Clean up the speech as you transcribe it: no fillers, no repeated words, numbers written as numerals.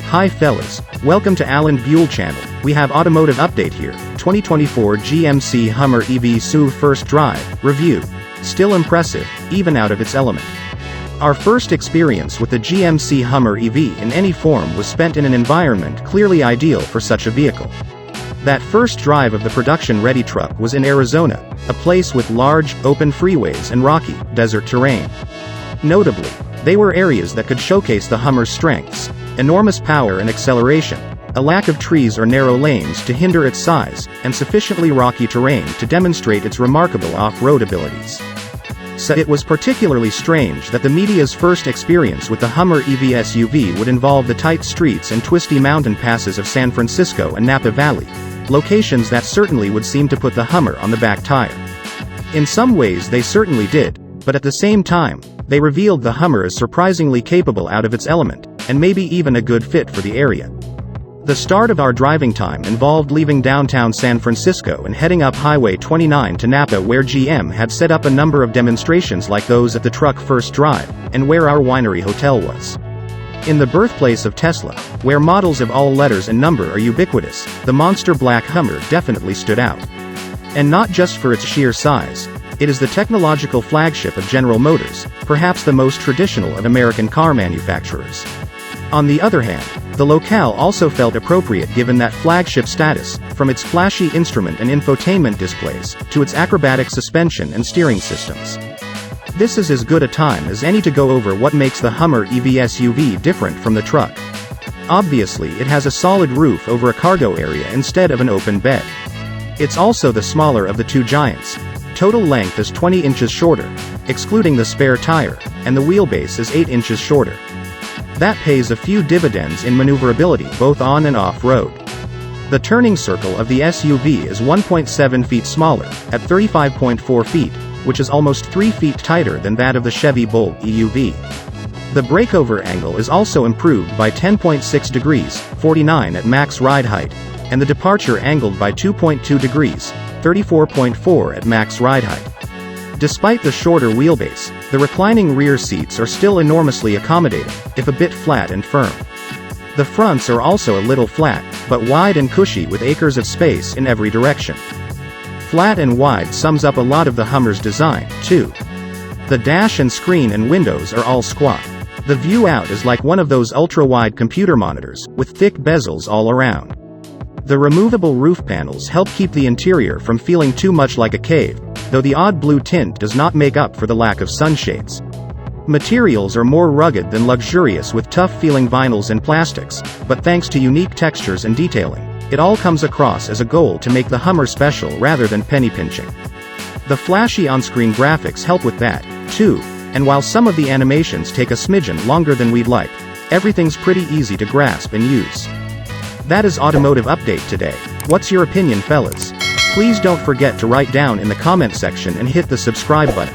Hi fellas, welcome to Alan Buell channel. We have automotive update here. 2024 GMC Hummer EV First Drive review. Still impressive, even out of its element. Our first experience with the GMC Hummer EV in any form was spent in an environment clearly ideal for such a vehicle. That first drive of the production-ready truck was in Arizona, a place with large, open freeways and rocky, desert terrain. Notably, they were areas that could showcase the Hummer's strengths: enormous power and acceleration, a lack of trees or narrow lanes to hinder its size, and sufficiently rocky terrain to demonstrate its remarkable off-road abilities. So it was particularly strange that the media's first experience with the Hummer EV SUV would involve the tight streets and twisty mountain passes of San Francisco and Napa Valley, locations that certainly would seem to put the Hummer on the back tire. In some ways they certainly did, but at the same time, they revealed the Hummer is surprisingly capable out of its element, and maybe even a good fit for the area. The start of our driving time involved leaving downtown San Francisco and heading up Highway 29 to Napa, where GM had set up a number of demonstrations like those at the Truck First Drive, and where our winery hotel was. In the birthplace of Tesla, where models of all letters and number are ubiquitous, the monster black Hummer definitely stood out. And not just for its sheer size. It is the technological flagship of General Motors, perhaps the most traditional of American car manufacturers. On the other hand, the locale also felt appropriate given that flagship status, from its flashy instrument and infotainment displays, to its acrobatic suspension and steering systems. This is as good a time as any to go over what makes the Hummer EV SUV different from the truck. Obviously, it has a solid roof over a cargo area instead of an open bed. It's also the smaller of the two giants. Total length is 20 inches shorter, excluding the spare tire, and the wheelbase is 8 inches shorter. That pays a few dividends in maneuverability both on and off-road. The turning circle of the SUV is 1.7 feet smaller, at 35.4 feet, which is almost 3 feet tighter than that of the Chevy Bolt EUV. The breakover angle is also improved by 10.6 degrees, 49 at max ride height, and the departure angled by 2.2 degrees, 34.4 at max ride height. Despite the shorter wheelbase, the reclining rear seats are still enormously accommodating, if a bit flat and firm. The fronts are also a little flat, but wide and cushy with acres of space in every direction. Flat and wide sums up a lot of the Hummer's design, too. The dash and screen and windows are all squat. The view out is like one of those ultra-wide computer monitors, with thick bezels all around. The removable roof panels help keep the interior from feeling too much like a cave, though the odd blue tint does not make up for the lack of sunshades. Materials are more rugged than luxurious with tough-feeling vinyls and plastics, but thanks to unique textures and detailing, it all comes across as a goal to make the Hummer special rather than penny-pinching. The flashy on-screen graphics help with that, too, and while some of the animations take a smidgen longer than we'd like, everything's pretty easy to grasp and use. That is Automotive Update today. What's your opinion, fellas? Please don't forget to write down in the comment section and hit the subscribe button.